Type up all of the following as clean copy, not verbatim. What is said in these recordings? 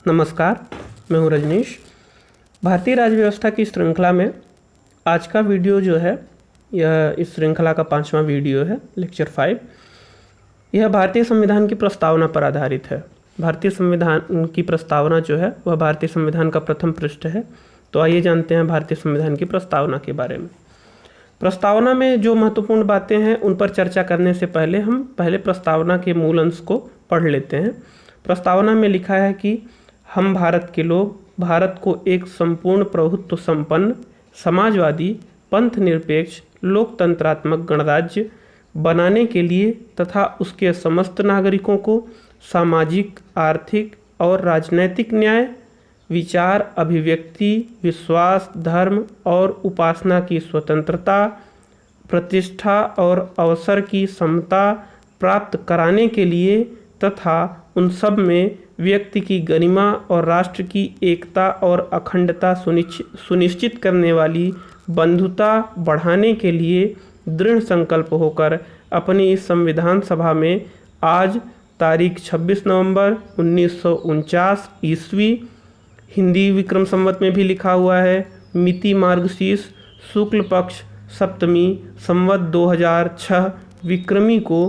नमस्कार, मैं हूं रजनीश। भारतीय राज्य व्यवस्था की श्रृंखला में आज का वीडियो जो है यह इस श्रृंखला का 5वां वीडियो है, लेक्चर 5। यह भारतीय संविधान की प्रस्तावना पर आधारित है। भारतीय संविधान की प्रस्तावना जो है वह भारतीय संविधान का प्रथम पृष्ठ है। तो आइए जानते हैं भारतीय संविधान की प्रस्तावना के बारे में। प्रस्तावना में जो महत्वपूर्ण बातें हैं उन पर चर्चा करने से पहले हम प्रस्तावना के मूल अंश को पढ़ लेते हैं। प्रस्तावना में लिखा है कि हम भारत के लोग भारत को एक संपूर्ण प्रभुत्व संपन्न समाजवादी पंथ निरपेक्ष लोकतंत्रात्मक गणराज्य बनाने के लिए तथा उसके समस्त नागरिकों को सामाजिक, आर्थिक और राजनैतिक न्याय, विचार, अभिव्यक्ति, विश्वास, धर्म और उपासना की स्वतंत्रता, प्रतिष्ठा और अवसर की समता प्राप्त कराने के लिए तथा उन सब में व्यक्ति की गरिमा और राष्ट्र की एकता और अखंडता सुनिश्चित करने वाली बंधुता बढ़ाने के लिए दृढ़ संकल्प होकर अपनी इस संविधान सभा में आज तारीख 26 नवंबर 1949 ईस्वी, हिंदी विक्रम संवत में भी लिखा हुआ है, मिति मार्गशीर्ष शुक्ल पक्ष सप्तमी संवत 2006 विक्रमी को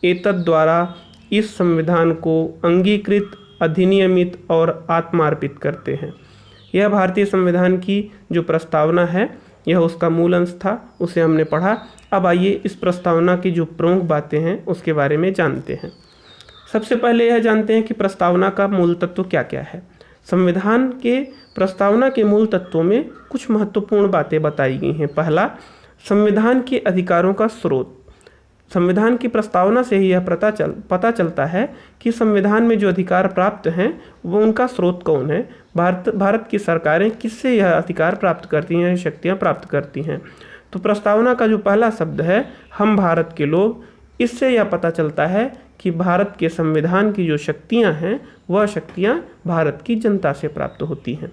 एतद द्वारा इस संविधान को अंगीकृत, अधिनियमित और आत्मार्पित करते हैं। यह भारतीय संविधान की जो प्रस्तावना है यह उसका मूल अंश था, उसे हमने पढ़ा। अब आइए इस प्रस्तावना की जो प्रमुख बातें हैं उसके बारे में जानते हैं। सबसे पहले यह जानते हैं कि प्रस्तावना का मूल तत्व क्या क्या है। संविधान के प्रस्तावना के मूल तत्वों में कुछ महत्वपूर्ण बातें बताई गई हैं। पहला, संविधान के अधिकारों का स्रोत। संविधान की प्रस्तावना से ही यह पता चलता है कि संविधान में जो अधिकार प्राप्त हैं वो उनका स्रोत कौन है। भारत की सरकारें किससे यह अधिकार प्राप्त करती हैं, शक्तियाँ प्राप्त करती हैं। तो प्रस्तावना का जो पहला शब्द है हम भारत के लोग, इससे यह पता चलता है कि भारत के संविधान की जो शक्तियाँ हैं वह शक्तियाँ भारत की जनता से प्राप्त होती हैं।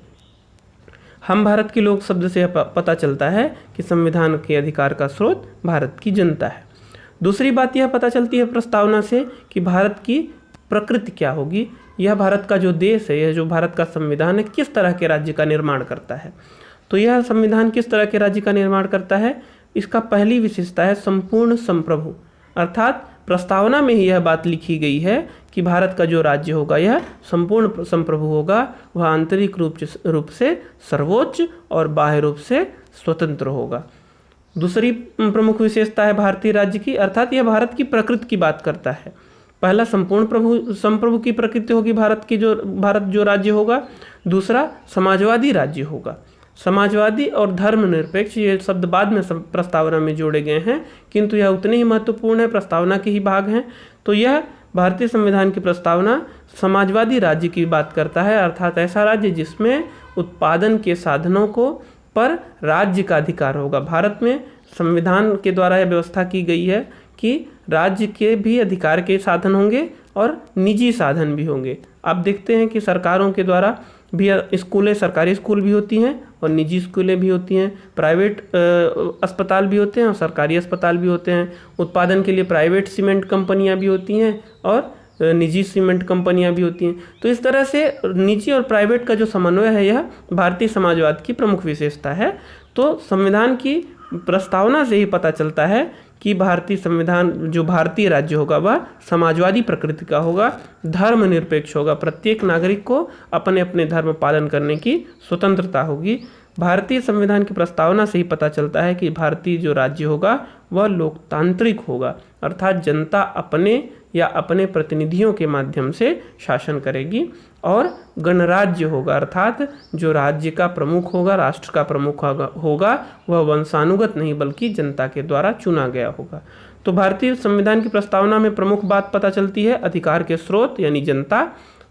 हम भारत के लोग शब्द से यह पता चलता है कि संविधान के अधिकार का स्रोत भारत की जनता है। दूसरी बात यह पता चलती है प्रस्तावना से कि भारत की प्रकृति क्या होगी। यह भारत का जो देश है, यह जो भारत का संविधान है, किस तरह के राज्य का निर्माण करता है। तो यह संविधान किस तरह के राज्य का निर्माण करता है, इसका पहली विशेषता है संपूर्ण संप्रभु। अर्थात प्रस्तावना में ही यह बात लिखी गई है कि भारत का जो राज्य होगा यह संपूर्ण संप्रभु होगा। वह आंतरिक रूप से सर्वोच्च और बाह्य रूप से स्वतंत्र होगा। दूसरी प्रमुख विशेषता है भारतीय राज्य की, अर्थात यह भारत की प्रकृति की बात करता है। पहला संपूर्ण संप्रभु की प्रकृति होगी भारत जो राज्य होगा। दूसरा समाजवादी राज्य होगा। समाजवादी और धर्मनिरपेक्ष ये शब्द बाद में प्रस्तावना में जोड़े गए हैं, किंतु यह उतने ही महत्वपूर्ण है, प्रस्तावना के ही भाग हैं। तो यह भारतीय संविधान की प्रस्तावना समाजवादी राज्य की बात करता है, अर्थात ऐसा राज्य जिसमें उत्पादन के साधनों को पर राज्य का अधिकार होगा। भारत में संविधान के द्वारा यह व्यवस्था की गई है कि राज्य के भी अधिकार के साधन होंगे और निजी साधन भी होंगे। आप देखते हैं कि सरकारों के द्वारा भी स्कूलें, सरकारी स्कूल भी होती हैं और निजी स्कूलें भी होती हैं। प्राइवेट अस्पताल भी होते हैं और सरकारी अस्पताल भी होते हैं। उत्पादन के लिए प्राइवेट सीमेंट कंपनियां भी होती हैं और निजी सीमेंट कंपनियां भी होती हैं। तो इस तरह से निजी और प्राइवेट का जो समन्वय है यह भारतीय समाजवाद की प्रमुख विशेषता है। तो संविधान की प्रस्तावना से ही पता चलता है कि भारतीय संविधान जो भारतीय राज्य होगा वह समाजवादी प्रकृति का होगा, धर्मनिरपेक्ष होगा। प्रत्येक नागरिक को अपने अपने धर्म पालन करने की स्वतंत्रता होगी। भारतीय संविधान की प्रस्तावना से ही पता चलता है कि भारतीय जो राज्य होगा वह लोकतांत्रिक होगा, अर्थात जनता अपने या अपने प्रतिनिधियों के माध्यम से शासन करेगी। और गणराज्य होगा, अर्थात जो राज्य का प्रमुख होगा, राष्ट्र का प्रमुख होगा वह वंशानुगत नहीं बल्कि जनता के द्वारा चुना गया होगा। तो भारतीय संविधान की प्रस्तावना में प्रमुख बात पता चलती है अधिकार के स्रोत यानी जनता।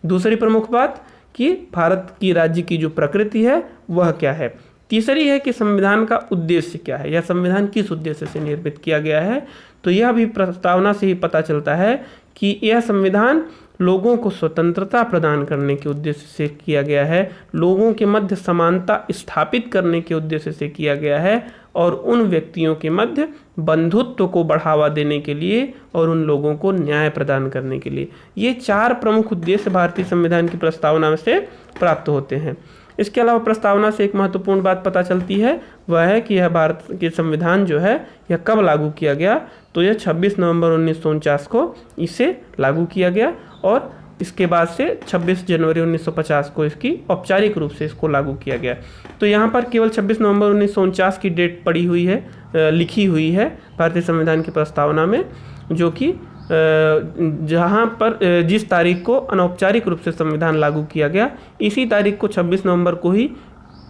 दूसरी प्रमुख बात कि भारत की राज्य की जो प्रकृति है वह क्या है। तीसरी है कि संविधान का उद्देश्य क्या है, यह संविधान किस उद्देश्य से निर्मित किया गया है। तो यह भी प्रस्तावना से ही पता चलता है कि यह संविधान लोगों को स्वतंत्रता प्रदान करने के उद्देश्य से किया गया है, लोगों के मध्य समानता स्थापित करने के उद्देश्य से किया गया है और उन व्यक्तियों के मध्य बंधुत्व को बढ़ावा देने के लिए और उन लोगों को न्याय प्रदान करने के लिए। ये 4 प्रमुख उद्देश्य भारतीय संविधान की प्रस्तावना से प्राप्त होते हैं। इसके अलावा प्रस्तावना से एक महत्वपूर्ण बात पता चलती है, वह है कि यह भारत के संविधान जो है यह कब लागू किया गया, तो यह 26 नवंबर 1949 को इसे लागू किया गया और इसके बाद से 26 जनवरी 1950 को इसकी औपचारिक रूप से इसको लागू किया गया। तो यहाँ पर केवल 26 नवंबर 1949 की डेट पड़ी हुई है, लिखी हुई है भारतीय संविधान की प्रस्तावना में, जो कि जहाँ पर जिस तारीख को अनौपचारिक रूप से संविधान लागू किया गया, इसी तारीख को 26 नवंबर को ही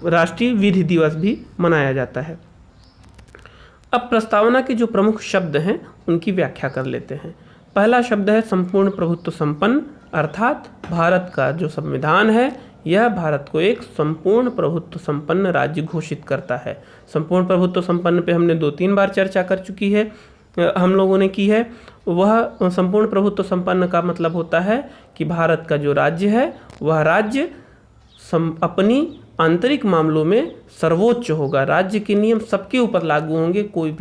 राष्ट्रीय विधि दिवस भी मनाया जाता है। अब प्रस्तावना के जो प्रमुख शब्द हैं उनकी व्याख्या कर लेते हैं। पहला शब्द है संपूर्ण प्रभुत्व संपन्न, अर्थात भारत का जो संविधान है यह भारत को एक संपूर्ण प्रभुत्व संपन्न राज्य घोषित करता है। संपूर्ण प्रभुत्व संपन्न पे हमने 2-3 बार चर्चा कर चुकी है, हम लोगों ने की है। वह संपूर्ण प्रभुत्व संपन्न का मतलब होता है कि भारत का जो राज्य है वह राज्य अपनी आंतरिक मामलों में सर्वोच्च होगा। राज्य के नियम सबके ऊपर लागू होंगे, कोई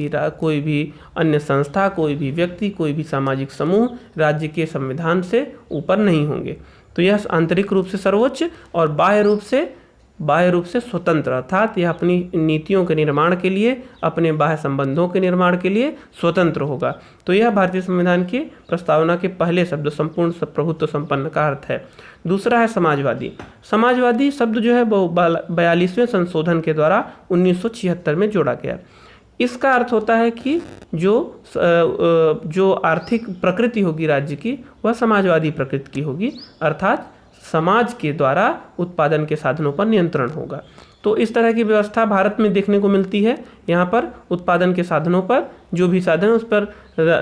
भी अन्य संस्था, कोई भी व्यक्ति, कोई भी सामाजिक समूह राज्य के संविधान से ऊपर नहीं होंगे। तो यह आंतरिक रूप से सर्वोच्च और बाह्य रूप से स्वतंत्र, अर्थात यह अपनी नीतियों के निर्माण के लिए, अपने बाह्य संबंधों के निर्माण के लिए स्वतंत्र होगा। तो यह भारतीय संविधान की प्रस्तावना के पहले शब्द संपूर्ण प्रभुत्व संपन्न का अर्थ है। दूसरा है समाजवादी। समाजवादी शब्द जो है वो 42वें संशोधन के द्वारा 1976 में जोड़ा गया। इसका अर्थ होता है कि जो आर्थिक प्रकृति होगी राज्य की वह समाजवादी प्रकृति की होगी, अर्थात समाज के द्वारा उत्पादन के साधनों पर नियंत्रण होगा। तो इस तरह की व्यवस्था भारत में देखने को मिलती है। यहाँ पर उत्पादन के साधनों पर, जो भी साधन है उस पर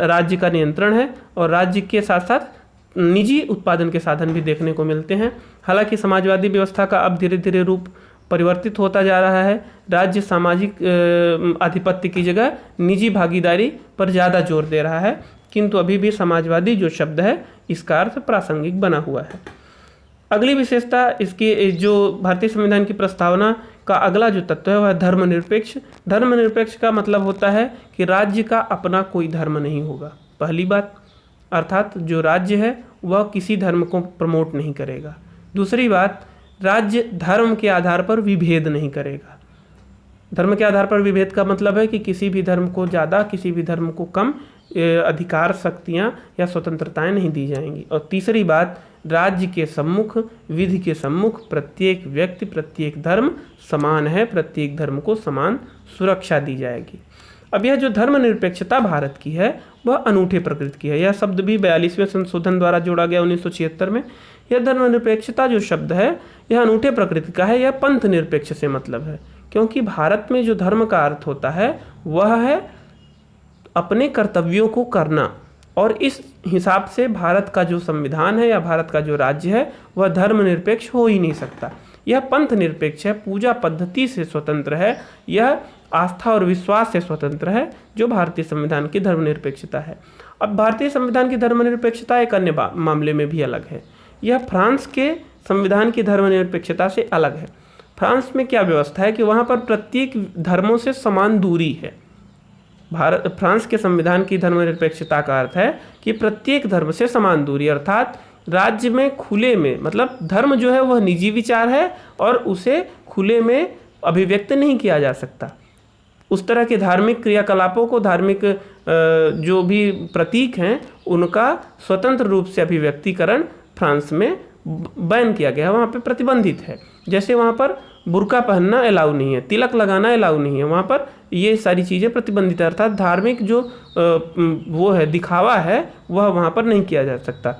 राज्य का नियंत्रण है और राज्य के साथ साथ निजी उत्पादन के साधन भी देखने को मिलते हैं। हालांकि समाजवादी व्यवस्था का अब धीरे धीरे रूप परिवर्तित होता जा रहा है। राज्य सामाजिक आधिपत्य की जगह निजी भागीदारी पर ज़्यादा जोर दे रहा है, किंतु अभी भी समाजवादी जो शब्द है इसका अर्थ प्रासंगिक बना हुआ है। अगली विशेषता इसकी जो भारतीय संविधान की प्रस्तावना का अगला जो तत्व है वह धर्मनिरपेक्ष। धर्मनिरपेक्ष का मतलब होता है कि राज्य का अपना कोई धर्म नहीं होगा, पहली बात, अर्थात जो राज्य है वह किसी धर्म को प्रमोट नहीं करेगा। दूसरी बात, राज्य धर्म के आधार पर विभेद नहीं करेगा। धर्म के आधार पर विभेद का मतलब है कि किसी भी धर्म को ज़्यादा, किसी भी धर्म को कम अधिकार, शक्तियाँ या स्वतंत्रताएं नहीं दी जाएंगी। और तीसरी बात, राज्य के सम्मुख, विधि के सम्मुख प्रत्येक व्यक्ति, प्रत्येक धर्म समान है, प्रत्येक धर्म को समान सुरक्षा दी जाएगी। अब यह जो धर्मनिरपेक्षता भारत की है वह अनूठे प्रकृति की है। यह शब्द भी 42वें संशोधन द्वारा जोड़ा गया 1976 में। यह धर्मनिरपेक्षता जो शब्द है यह अनूठे प्रकृति का है। यह पंथ निरपेक्ष से मतलब है, क्योंकि भारत में जो धर्म का अर्थ होता है वह है अपने कर्तव्यों को करना, और इस हिसाब से भारत का जो संविधान है या भारत का जो राज्य है वह धर्मनिरपेक्ष हो ही नहीं सकता। यह पंथ निरपेक्ष है, पूजा पद्धति से स्वतंत्र है, यह आस्था और विश्वास से स्वतंत्र है, जो भारतीय संविधान की धर्मनिरपेक्षता है। अब भारतीय संविधान की धर्मनिरपेक्षता एक अन्य मामले में भी अलग है। यह फ्रांस के संविधान की धर्मनिरपेक्षता से अलग है। फ्रांस में क्या व्यवस्था है कि वहाँ पर प्रत्येक धर्मों से समान दूरी है। फ्रांस के संविधान की धर्मनिरपेक्षता का अर्थ है कि प्रत्येक धर्म से समान दूरी, अर्थात राज्य में खुले में, मतलब धर्म जो है वह निजी विचार है और उसे खुले में अभिव्यक्त नहीं किया जा सकता। उस तरह के धार्मिक क्रियाकलापों को, धार्मिक जो भी प्रतीक हैं उनका स्वतंत्र रूप से अभिव्यक्तिकरण फ्रांस में बैन किया गया है, वहाँ पे प्रतिबंधित है। जैसे वहाँ पर बुर्का पहनना अलाउ नहीं है, तिलक लगाना अलाउ नहीं है, वहाँ पर ये सारी चीज़ें प्रतिबंधित है, अर्थात धार्मिक जो वो है, दिखावा है, वह वहाँ पर नहीं किया जा सकता।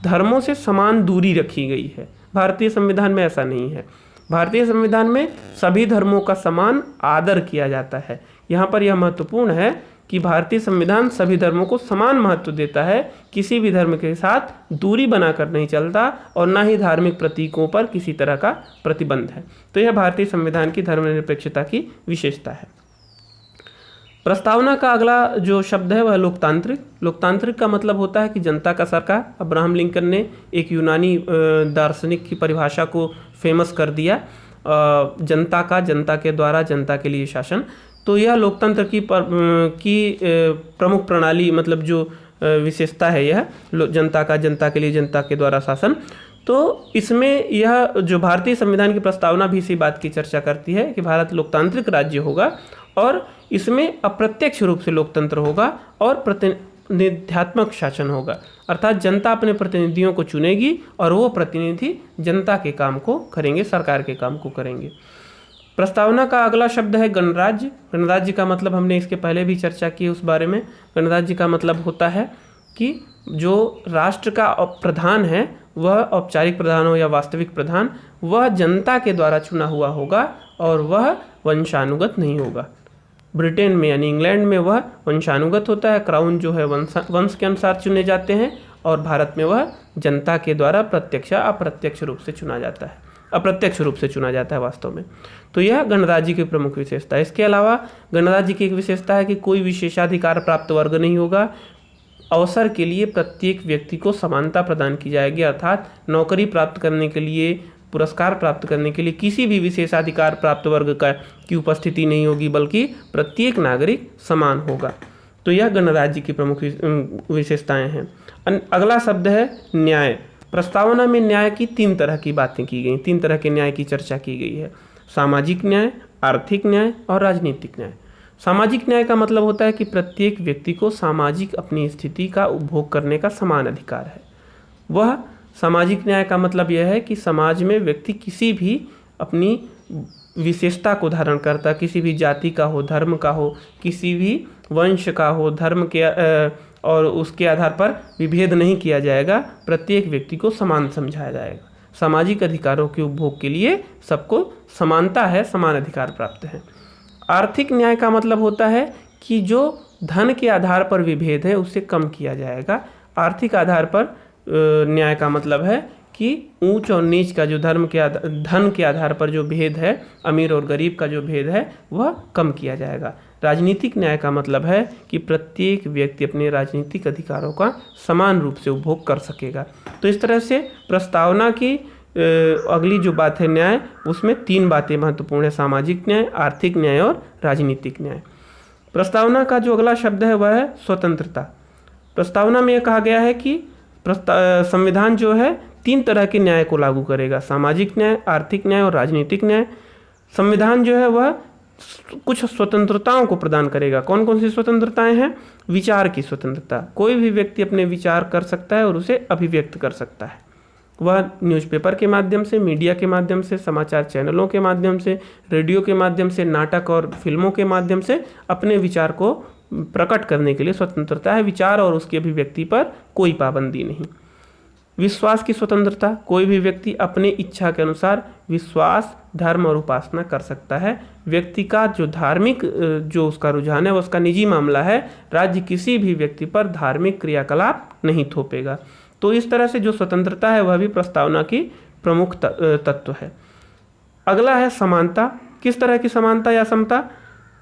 धर्मों से समान दूरी रखी गई है। भारतीय संविधान में ऐसा नहीं है। भारतीय संविधान में सभी धर्मों का समान आदर किया जाता है। यहाँ पर यह महत्वपूर्ण है कि भारतीय संविधान सभी धर्मों को समान महत्व देता है, किसी भी धर्म के साथ दूरी बनाकर नहीं चलता और ना ही धार्मिक प्रतीकों पर किसी तरह का प्रतिबंध है। तो यह भारतीय संविधान की धर्मनिरपेक्षता की विशेषता है। प्रस्तावना का अगला जो शब्द है वह लोकतांत्रिक। लोकतांत्रिक का मतलब होता है कि जनता का सरकार। अब्राहम लिंकन ने एक यूनानी दार्शनिक की परिभाषा को फेमस कर दिया, जनता का, जनता के द्वारा, जनता के लिए शासन। तो यह लोकतंत्र की प्रमुख प्रणाली, मतलब जो विशेषता है, यह जनता का, जनता के लिए, जनता के द्वारा शासन। तो इसमें यह जो भारतीय संविधान की प्रस्तावना भी इसी बात की चर्चा करती है कि भारत लोकतांत्रिक राज्य होगा और इसमें अप्रत्यक्ष रूप से लोकतंत्र होगा और प्रतिनिध्यात्मक शासन होगा, अर्थात जनता अपने प्रतिनिधियों को चुनेगी और वो प्रतिनिधि जनता के काम को करेंगे, सरकार के काम को करेंगे। प्रस्तावना का अगला शब्द है गणराज्य। गणराज्य का मतलब हमने इसके पहले भी चर्चा की उस बारे में। गणराज्य का मतलब होता है कि जो राष्ट्र का प्रधान है, वह औपचारिक प्रधान हो या वास्तविक प्रधान, वह जनता के द्वारा चुना हुआ होगा और वह वंशानुगत नहीं होगा। ब्रिटेन में यानी इंग्लैंड में वह वंशानुगत होता है, क्राउन जो है वंश के अनुसार चुने जाते हैं, और भारत में वह जनता के द्वारा प्रत्यक्ष अप्रत्यक्ष रूप से चुना जाता है, अप्रत्यक्ष रूप से चुना जाता है वास्तव में। तो यह गणराज्य की प्रमुख विशेषता है। इसके अलावा गणराज्य की एक विशेषता है कि कोई विशेषाधिकार प्राप्त वर्ग नहीं होगा। अवसर के लिए प्रत्येक व्यक्ति को समानता प्रदान की जाएगी, अर्थात नौकरी प्राप्त करने के लिए, पुरस्कार प्राप्त करने के लिए किसी भी विशेषाधिकार प्राप्त वर्ग की उपस्थिति नहीं होगी, बल्कि प्रत्येक नागरिक समान होगा। तो यह गणराज्य की प्रमुख विशेषताएं हैं। अगला शब्द है न्याय। प्रस्तावना में न्याय की 3 तरह की बातें की गई, 3 तरह के न्याय की चर्चा की गई है: सामाजिक न्याय, आर्थिक न्याय और राजनीतिक न्याय। सामाजिक न्याय का मतलब होता है कि प्रत्येक व्यक्ति को सामाजिक अपनी स्थिति का उपभोग करने का समान अधिकार है। वह सामाजिक न्याय का मतलब यह है कि समाज में व्यक्ति किसी भी अपनी विशेषता को धारण करता, किसी भी जाति का हो, धर्म का हो, किसी भी वंश का हो, धर्म के और उसके आधार पर विभेद नहीं किया जाएगा, प्रत्येक व्यक्ति को समान समझाया जाएगा। सामाजिक अधिकारों के उपभोग के लिए सबको समानता है, समान अधिकार प्राप्त है। आर्थिक न्याय का मतलब होता है कि जो धन के आधार पर विभेद है उसे कम किया जाएगा। आर्थिक आधार पर न्याय का मतलब है कि ऊंच और नीच का जो धन के आधार पर जो भेद है, अमीर और गरीब का जो भेद है, वह कम किया जाएगा। राजनीतिक न्याय का मतलब है कि प्रत्येक व्यक्ति अपने राजनीतिक अधिकारों का समान रूप से उपभोग कर सकेगा। तो इस तरह से प्रस्तावना की अगली जो बात है न्याय, उसमें 3 बातें महत्वपूर्ण है: सामाजिक न्याय, आर्थिक न्याय और राजनीतिक न्याय। प्रस्तावना का जो अगला शब्द है वह है स्वतंत्रता। प्रस्तावना में यह कहा गया है कि संविधान जो है 3 तरह के न्याय को लागू करेगा: सामाजिक न्याय, आर्थिक न्याय और राजनीतिक न्याय। संविधान जो है वह कुछ स्वतंत्रताओं को प्रदान करेगा। कौन कौन सी स्वतंत्रताएं हैं? विचार की स्वतंत्रता, कोई भी व्यक्ति अपने विचार कर सकता है और उसे अभिव्यक्त कर सकता है। वह न्यूज़पेपर के माध्यम से, मीडिया के माध्यम से, समाचार चैनलों के माध्यम से, रेडियो के माध्यम से, नाटक और फिल्मों के माध्यम से अपने विचार को प्रकट करने के लिए स्वतंत्रता है। विचार और उसकी अभिव्यक्ति पर कोई पाबंदी नहीं। विश्वास की स्वतंत्रता, कोई भी व्यक्ति अपनी इच्छा के अनुसार विश्वास, धर्म और उपासना कर सकता है। व्यक्ति का जो धार्मिक जो उसका रुझान है वो उसका निजी मामला है। राज्य किसी भी व्यक्ति पर धार्मिक क्रियाकलाप नहीं थोपेगा। तो इस तरह से जो स्वतंत्रता है वह भी प्रस्तावना की प्रमुख तत्व है। अगला है समानता। किस तरह की समानता या समता?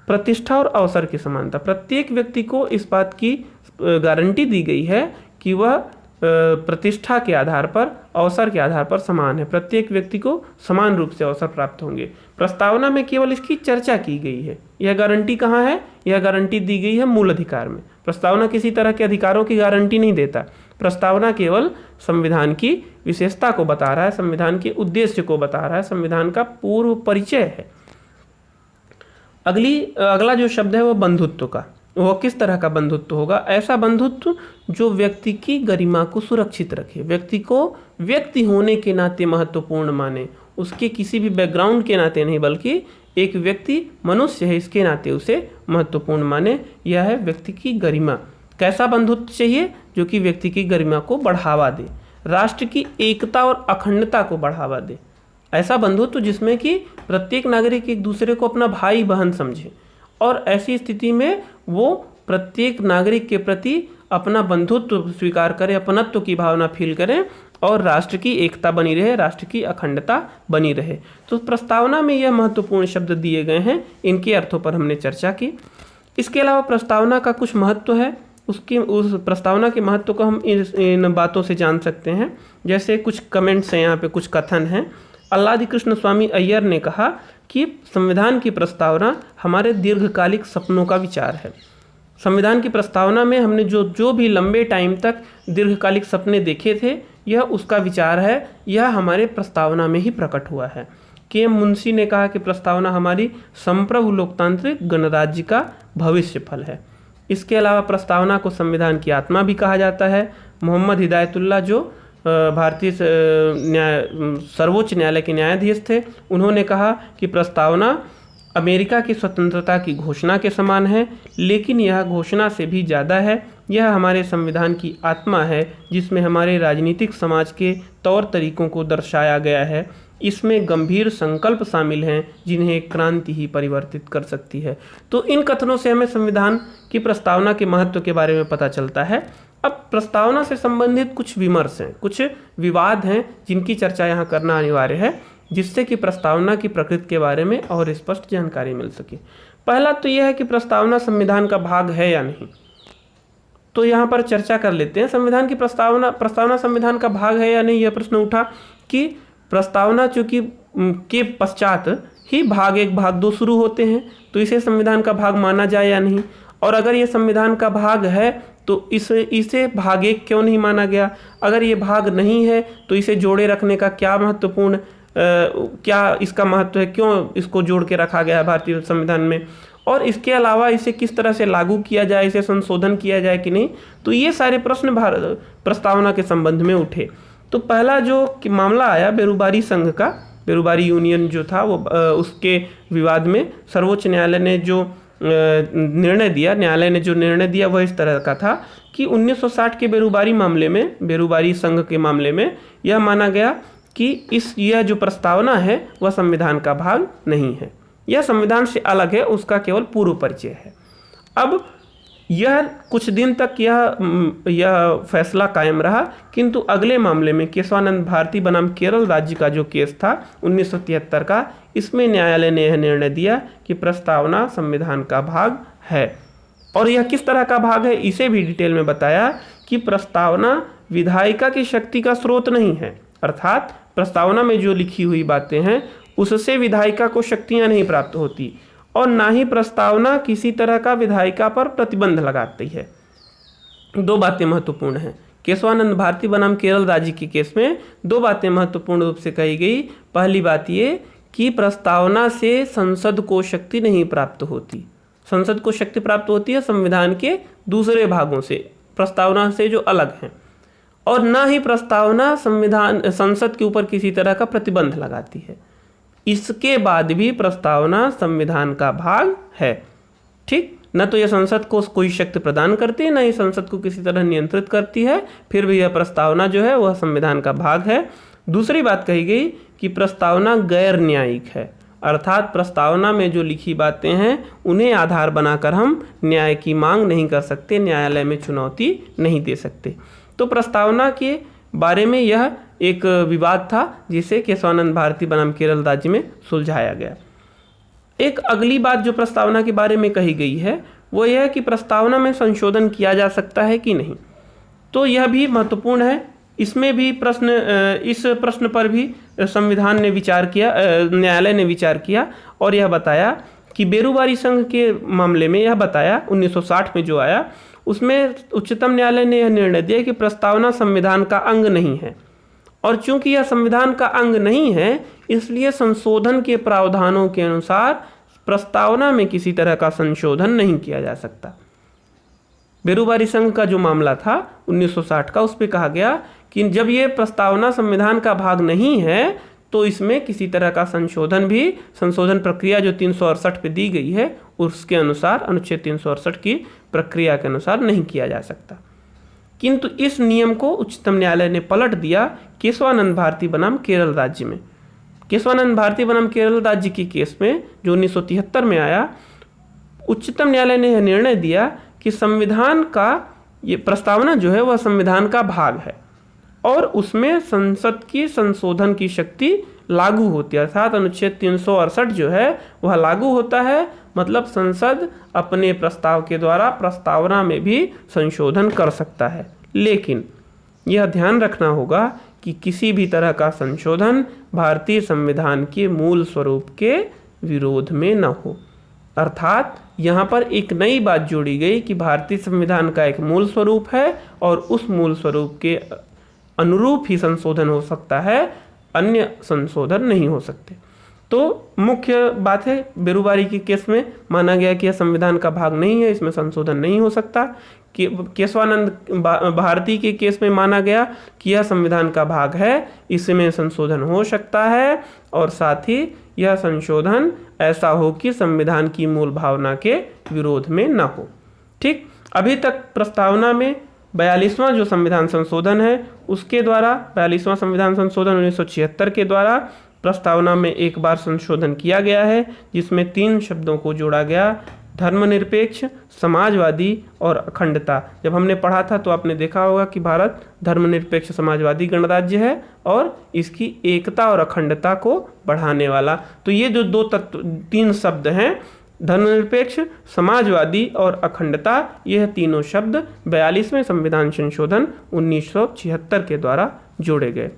प्रतिष्ठा और अवसर की समानता। प्रत्येक व्यक्ति को इस बात की गारंटी दी गई है कि वह प्रतिष्ठा के आधार पर, अवसर के आधार पर समान है। प्रत्येक व्यक्ति को समान रूप से अवसर प्राप्त होंगे। प्रस्तावना में केवल इसकी चर्चा की गई है। यह गारंटी कहाँ है? यह गारंटी दी गई है मूल अधिकार में। प्रस्तावना किसी तरह के अधिकारों की गारंटी नहीं देता। प्रस्तावना केवल संविधान की विशेषता को बता रहा है, संविधान के उद्देश्य को बता रहा है, संविधान का पूर्व परिचय है। अगला जो शब्द है वो बंधुत्व का। वो किस तरह का बंधुत्व होगा? ऐसा बंधुत्व जो व्यक्ति की गरिमा को सुरक्षित रखे, व्यक्ति को व्यक्ति होने के नाते महत्वपूर्ण माने, उसके किसी भी बैकग्राउंड के नाते नहीं, बल्कि एक व्यक्ति मनुष्य है इसके नाते उसे महत्वपूर्ण माने। यह है व्यक्ति की गरिमा। कैसा बंधुत्व चाहिए? जो कि व्यक्ति की गरिमा को बढ़ावा दे, राष्ट्र की एकता और अखंडता को बढ़ावा दे। ऐसा बंधुत्व जिसमें कि प्रत्येक नागरिक एक दूसरे को अपना भाई बहन समझे, और ऐसी स्थिति में वो प्रत्येक नागरिक के प्रति अपना बंधुत्व स्वीकार करे, अपनत्व की भावना फील करें, और राष्ट्र की एकता बनी रहे, राष्ट्र की अखंडता बनी रहे। तो प्रस्तावना में यह महत्वपूर्ण शब्द दिए गए हैं, इनके अर्थों पर हमने चर्चा की। इसके अलावा प्रस्तावना का कुछ महत्व है, उस प्रस्तावना के महत्व को हम इन बातों से जान सकते हैं। जैसे कुछ कमेंट्स हैं, यहाँ पे कुछ कथन हैं। अल्लादी कृष्ण स्वामी अय्यर ने कहा कि संविधान की प्रस्तावना हमारे दीर्घकालिक सपनों का विचार है। संविधान की प्रस्तावना में हमने जो भी लंबे टाइम तक दीर्घकालिक सपने देखे थे, यह उसका विचार है, यह हमारे प्रस्तावना में ही प्रकट हुआ है। के.एम. मुंशी ने कहा कि प्रस्तावना हमारी संप्रभु लोकतांत्रिक गणराज्य का भविष्य फल है। इसके अलावा प्रस्तावना को संविधान की आत्मा भी कहा जाता है। मोहम्मद हिदायतुल्लाह जो भारतीय सर्वोच्च न्यायालय के न्यायाधीश थे, उन्होंने कहा कि प्रस्तावना अमेरिका की स्वतंत्रता की घोषणा के समान है, लेकिन यह घोषणा से भी ज़्यादा है। यह हमारे संविधान की आत्मा है, जिसमें हमारे राजनीतिक समाज के तौर तरीकों को दर्शाया गया है। इसमें गंभीर संकल्प शामिल हैं जिन्हें क्रांति ही परिवर्तित कर सकती है। तो इन कथनों से हमें संविधान की प्रस्तावना के महत्व के बारे में पता चलता है। अब प्रस्तावना से संबंधित कुछ विमर्श हैं, कुछ विवाद हैं, जिनकी चर्चा यहाँ करना अनिवार्य है, जिससे कि प्रस्तावना की प्रकृति के बारे में और स्पष्ट जानकारी मिल सके। पहला तो यह है कि प्रस्तावना संविधान का भाग है या नहीं। तो यहाँ पर चर्चा कर लेते हैं। संविधान की प्रस्तावना संविधान का भाग है या नहीं, यह प्रश्न उठा कि प्रस्तावना चूंकि के पश्चात ही भाग 1 भाग 2 शुरू होते हैं, तो इसे संविधान का भाग माना जाए या नहीं। और अगर ये संविधान का भाग है तो इसे भाग 1 क्यों नहीं माना गया। अगर ये भाग नहीं है तो इसे जोड़े रखने का क्या महत्वपूर्ण क्या इसका महत्व है, क्यों इसको जोड़ के रखा गया है भारतीय संविधान में, और इसके अलावा इसे किस तरह से लागू किया जाए, इसे संशोधन किया जाए कि नहीं। तो ये सारे प्रश्न प्रस्तावना के संबंध में उठे। तो पहला जो मामला आया बेरुबारी संघ का, बेरुबारी यूनियन जो था वो उसके विवाद में सर्वोच्च न्यायालय ने जो निर्णय दिया वह इस तरह का था कि 1960 के बेरुबारी मामले में, बेरुबारी संघ के मामले में यह माना गया कि यह जो प्रस्तावना है वह संविधान का भाग नहीं है, यह संविधान से अलग है, उसका केवल पूर्व परिचय है। अब यह कुछ दिन तक यह फैसला कायम रहा, किंतु अगले मामले में केशवानंद भारती बनाम केरल राज्य का जो केस था 1973 का, इसमें न्यायालय ने यह निर्णय दिया कि प्रस्तावना संविधान का भाग है। और यह किस तरह का भाग है इसे भी डिटेल में बताया कि प्रस्तावना विधायिका की शक्ति का स्रोत नहीं है, अर्थात प्रस्तावना में जो लिखी हुई बातें हैं उससे विधायिका को शक्तियां नहीं प्राप्त होती, और ना ही प्रस्तावना किसी तरह का विधायिका पर प्रतिबंध लगाती है। 2 बातें महत्वपूर्ण हैं। केशवानंद भारती बनाम केरल राज्य के केस में 2 बातें महत्वपूर्ण रूप से कही गई। पहली बात ये कि प्रस्तावना से संसद को शक्ति नहीं प्राप्त होती, संसद को शक्ति प्राप्त होती है संविधान के दूसरे भागों से, प्रस्तावना से जो अलग हैं, और ना ही प्रस्तावना संसद के ऊपर किसी तरह का प्रतिबंध लगाती है। इसके बाद भी प्रस्तावना संविधान का भाग है, ठीक। न तो यह संसद को कोई शक्ति प्रदान करती है, न ही संसद को किसी तरह नियंत्रित करती है, फिर भी यह प्रस्तावना जो है वह संविधान का भाग है। दूसरी बात कही गई कि प्रस्तावना गैर न्यायिक है, अर्थात प्रस्तावना में जो लिखी बातें हैं उन्हें आधार बनाकर हम न्याय की मांग नहीं कर सकते, न्यायालय में चुनौती नहीं दे सकते। तो प्रस्तावना के बारे में यह एक विवाद था जिसे केशवानंद भारती बनाम केरल राज्य में सुलझाया गया। एक अगली बात जो प्रस्तावना के बारे में कही गई है वो यह है कि प्रस्तावना में संशोधन किया जा सकता है कि नहीं। तो यह भी महत्वपूर्ण है। इसमें भी इस प्रश्न पर भी संविधान ने विचार किया, न्यायालय ने विचार किया और यह बताया कि बेरुबारी संघ के मामले में यह बताया 1960 में जो आया उसमें उच्चतम न्यायालय ने यह निर्णय दिया कि प्रस्तावना संविधान का अंग नहीं है, और चूंकि यह संविधान का अंग नहीं है इसलिए संशोधन के प्रावधानों के अनुसार प्रस्तावना में किसी तरह का संशोधन नहीं किया जा सकता। बेरुबारी संघ का जो मामला था 1960 का, उस पर कहा गया कि जब ये प्रस्तावना संविधान का भाग नहीं है तो इसमें किसी तरह का संशोधन प्रक्रिया जो 368 पे दी गई है उसके अनुसार, अनुच्छेद 368 की प्रक्रिया के अनुसार नहीं किया जा सकता। किंतु इस नियम को उच्चतम न्यायालय ने पलट दिया केशवानंद भारती बनाम केरल राज्य में। केशवानंद भारती बनाम केरल राज्य के केस में जो 1973 में आया, उच्चतम न्यायालय ने यह निर्णय दिया कि संविधान का ये प्रस्तावना जो है वह संविधान का भाग है और उसमें संसद की संशोधन की शक्ति लागू होती है, अर्थात अनुच्छेद 368 जो है वह लागू होता है। मतलब संसद अपने प्रस्ताव के द्वारा प्रस्तावना में भी संशोधन कर सकता है। लेकिन यह ध्यान रखना होगा कि किसी भी तरह का संशोधन भारतीय संविधान के मूल स्वरूप के विरोध में न हो। अर्थात यहाँ पर एक नई बात जोड़ी गई कि भारतीय संविधान का एक मूल स्वरूप है और उस मूल स्वरूप के अनुरूप ही संशोधन हो सकता है, अन्य संशोधन नहीं हो सकते। तो मुख्य बात है, बेरुबारी के केस में माना गया कि यह संविधान का भाग नहीं है, इसमें संशोधन नहीं हो सकता। कि केशवानंद भारती के केस में माना गया कि यह संविधान का भाग है, इसमें संशोधन हो सकता है और साथ ही यह संशोधन ऐसा हो कि संविधान की मूल भावना के विरोध में न हो। ठीक, अभी तक प्रस्तावना में 42वां जो संविधान संशोधन है उसके द्वारा 42वां संविधान संशोधन 1976 के द्वारा प्रस्तावना में एक बार संशोधन किया गया है, जिसमें 3 शब्दों को जोड़ा गया, धर्मनिरपेक्ष, समाजवादी और अखंडता। जब हमने पढ़ा था तो आपने देखा होगा कि भारत धर्मनिरपेक्ष समाजवादी गणराज्य है और इसकी एकता और अखंडता को बढ़ाने वाला। तो ये जो 3 शब्द हैं, धर्मनिरपेक्ष, समाजवादी और अखंडता, यह तीनों शब्द 42वें संविधान संशोधन 1976 के द्वारा जोड़े गए।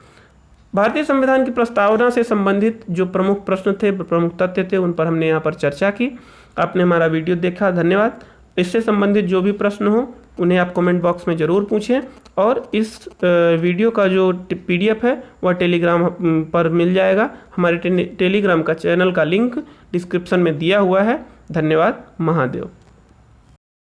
भारतीय संविधान की प्रस्तावना से संबंधित जो प्रमुख प्रश्न थे, प्रमुख तथ्य थे, उन पर हमने यहाँ पर चर्चा की। आपने हमारा वीडियो देखा, धन्यवाद। इससे संबंधित जो भी प्रश्न हो उन्हें आप कमेंट बॉक्स में ज़रूर पूछें और इस वीडियो का जो PDF है वह टेलीग्राम पर मिल जाएगा। हमारे टेलीग्राम का चैनल का लिंक डिस्क्रिप्शन में दिया हुआ है। धन्यवाद। महादेव।